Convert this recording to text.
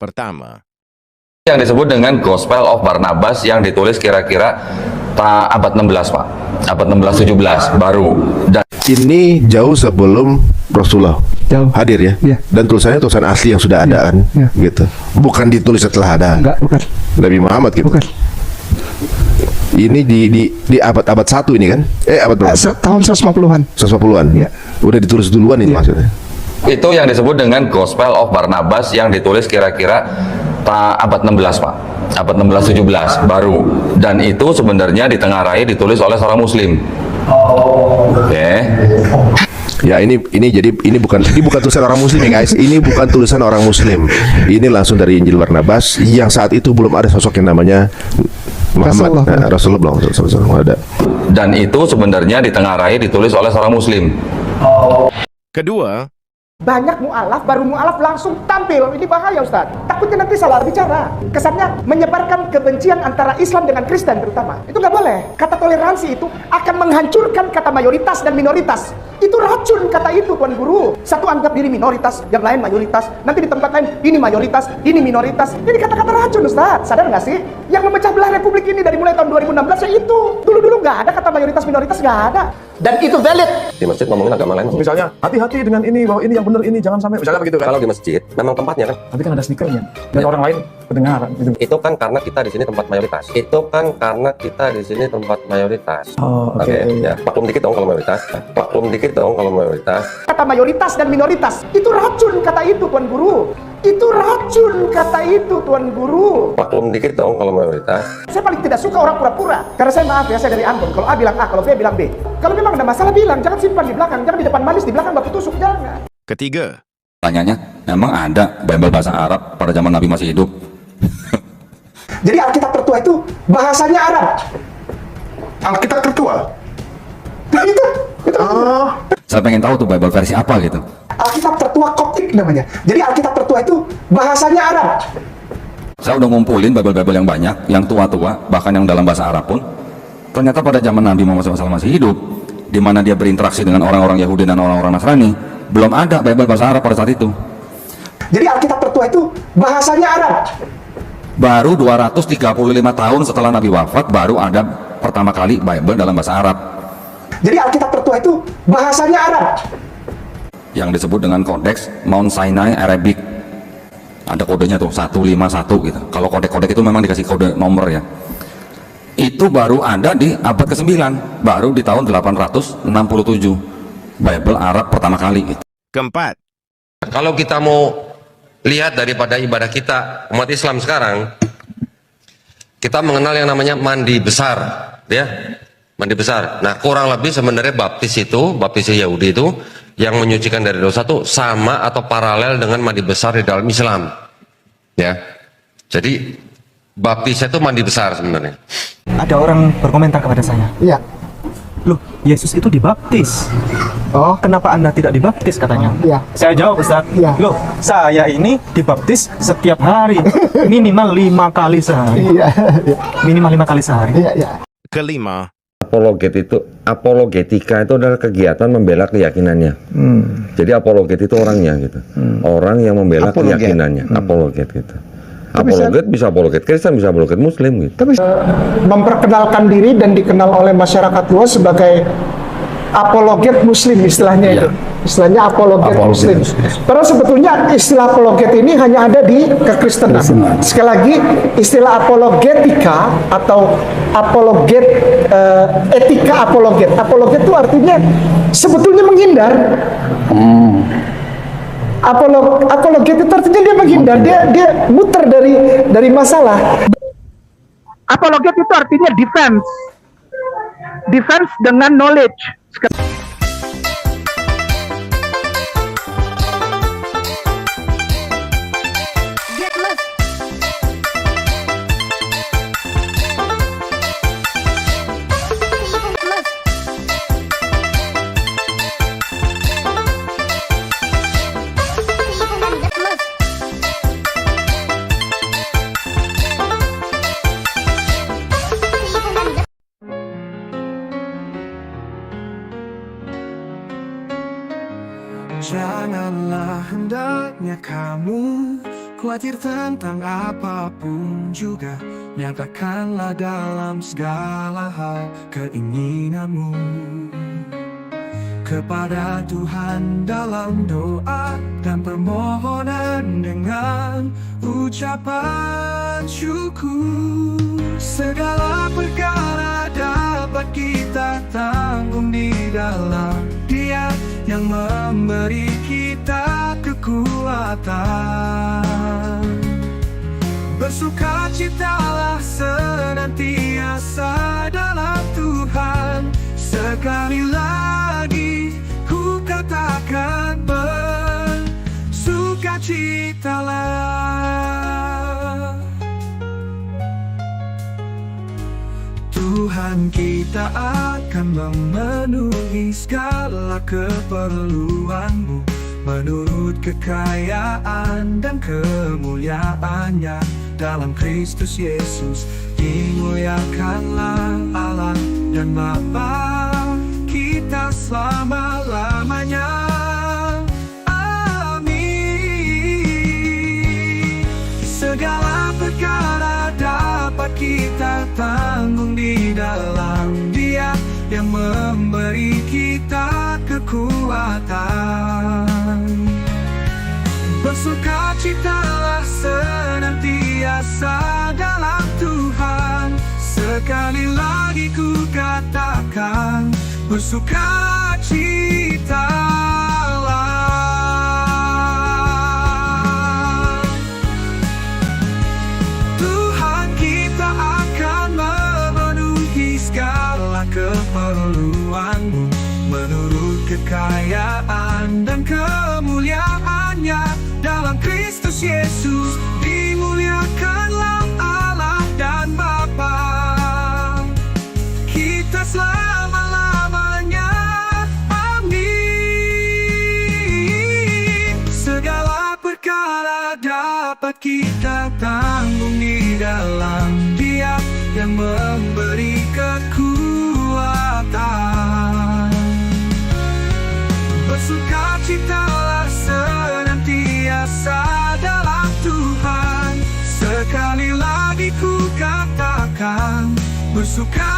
Pertama, yang disebut dengan Gospel of Barnabas yang ditulis kira-kira abad 16, Pak. Abad 16-17 baru. Dan ini jauh sebelum Rasulullah hadir ya. Iya. Dan tulisannya tulisan asli yang sudah ada kan, Iya. gitu. Bukan ditulis setelah ada. Enggak, bukan. Nabi Muhammad gitu. Bukan. Ini di abad 1 ini kan? Abad berapa? Tahun 150-an. 150-an. Iya. Udah ditulis duluan ini Iya. maksudnya. itu yang disebut dengan Gospel of Barnabas yang ditulis kira-kira abad 16, Pak. Abad 16-17 baru. Dan itu sebenarnya di tengah raya ditulis oleh seorang muslim. Oke. Ya ini bukan tulisan orang muslim ya guys. Ini bukan tulisan orang muslim. Ini langsung dari Injil Barnabas yang saat itu belum ada sosok yang namanya Muhammad. Rasulullah belum ada. Dan itu sebenarnya di tengah raya ditulis oleh seorang muslim. kedua, Banyak mu'alaf, baru mu'alaf langsung tampil. Ini bahaya Ustaz. Takutnya nanti salah bicara. Kesannya menyebarkan kebencian antara Islam dengan Kristen terutama. Itu nggak boleh. Kata toleransi itu akan menghancurkan kata mayoritas dan minoritas. Itu racun kata itu Tuan Guru. Satu anggap diri minoritas, yang lain mayoritas. Nanti di tempat lain ini mayoritas, ini minoritas. Ini kata-kata racun Ustaz. Sadar nggak sih? Yang memecah belah Republik ini dari mulai tahun 2016 ya itu. Dulu-dulu nggak ada kata mayoritas minoritas, nggak ada. Dan itu valid. Di masjid ngomongin agama lain. Misalnya hati-hati dengan ini, bahwa ini yang benar, ini jangan sampai, misalnya begitu kan. Kalau di masjid memang tempatnya kan. Nanti kan ada stikernya dan orang lain pendengaran gitu. Itu kan karena kita di sini tempat mayoritas. Itu kan karena kita di sini tempat mayoritas. Oh, oke. Ya, maklum dikit dong kalau mayoritas. Maklum dikit dong kalau mayoritas. Kata mayoritas dan minoritas. Itu racun kata itu Tuan Guru. Itu racun kata itu Tuan Guru. Maklum dikit dong kalau mayoritas. Saya paling tidak suka orang pura-pura. Karena saya maaf ya, saya dari Ambon. Kalau A bilang A, kalau B bilang B. Kalau memang ada masalah bilang, jangan simpan di belakang. Jangan di depan manis, di belakang baku tusuk, jangan. ketiga, Tanyanya, emang ada Bible bahasa Arab pada zaman Nabi masih hidup? Jadi Alkitab tertua itu bahasanya Arab. Alkitab tertua. Nah itu. Saya pengen tahu tuh Bible versi apa gitu. Alkitab tertua Koptik namanya. Jadi Alkitab tertua itu bahasanya Arab. Saya udah ngumpulin Bible-Bible yang banyak, yang tua-tua, bahkan yang dalam bahasa Arab pun. Ternyata pada zaman Nabi Muhammad SAW masih hidup, di mana dia berinteraksi dengan orang-orang Yahudi dan orang-orang Nasrani, belum ada Bible bahasa Arab pada saat itu. Jadi Alkitab tertua itu bahasanya Arab. Baru 235 tahun setelah Nabi wafat, baru ada pertama kali Bible dalam bahasa Arab. Jadi Alkitab tertua itu bahasanya Arab. Yang disebut dengan kodeks Mount Sinai Arabic. Ada kodenya tuh 151 gitu. Kalau kodek-kodek itu memang dikasih kode nomor ya. Itu baru ada di abad ke-9, baru di tahun 867 Bible Arab pertama kali gitu. keempat, Kalau kita mau lihat daripada ibadah kita umat Islam sekarang, kita mengenal yang namanya mandi besar, ya, mandi besar. Nah, kurang lebih sebenarnya baptis Yahudi itu yang menyucikan dari dosa itu sama atau paralel dengan mandi besar di dalam Islam, ya. Jadi baptisnya itu mandi besar sebenarnya. Ada orang berkomentar kepada saya. Iya. Loh, Yesus itu dibaptis. Oh. Kenapa Anda tidak dibaptis katanya? Iya. Saya jawab, Ustaz. Iya. Loh, saya ini dibaptis setiap hari. Minimal 5 kali sehari. Iya. Minimal 5 kali sehari. Iya, iya. kelima, Apologetika itu adalah kegiatan membela keyakinannya. Jadi apologet itu orangnya gitu. Orang yang membela keyakinannya, apologet gitu. Apologet bisa apologet Kristen, bisa apologet Muslim gitu. Tapi memperkenalkan diri dan dikenal oleh masyarakat luas sebagai apologet Muslim istilahnya itu. Istilahnya apologet Muslim. Padahal sebetulnya istilah apologet ini hanya ada di kekristenan. Sekali lagi, istilah apologetika atau apologet, etika apologet. Apologet itu artinya sebetulnya menghindar. Apologet itu artinya dia menghindar, dia muter dari masalah. Apologet itu artinya defense dengan knowledge. Janganlah hendaknya kamu khawatir tentang apapun juga, nyatakanlah dalam segala hal keinginanmu kepada Tuhan dalam doa dan permohonan dengan ucapan syukur. Segala perkara dapat kita tanggung di dalam Dia yang memberi kita kekuatan. Bersukacitalah senantiasa dalam Tuhan. Sekali lagi ku katakan, bersukacitalah. Tuhan kita akan memenuhi segala keperluanmu menurut kekayaan dan kemuliaannya dalam Kristus Yesus. Dimuliakanlah Allah dan Bapa kita selama-lamanya. Amin. Segala perkara dapat kita tanggung di dalam Dia yang memberi kita kekuatan. Bersukacitalah senantiasa dalam Tuhan. Sekali lagi ku katakan, bersukacitalah. Tuhan kita akan memenuhi segala keperluanmu menurut kekayaan dan kemuliaannya dalam Kristus Yesus. Dimuliakanlah Allah dan Bapa kita selama-lamanya. Amin. Segala perkara dapat kita tanggung di dalam Dia yang memberi kekuatan. Bersukacitalah senantiasa dalam Tuhan. Sekali lagi ku katakan, bersukacitalah.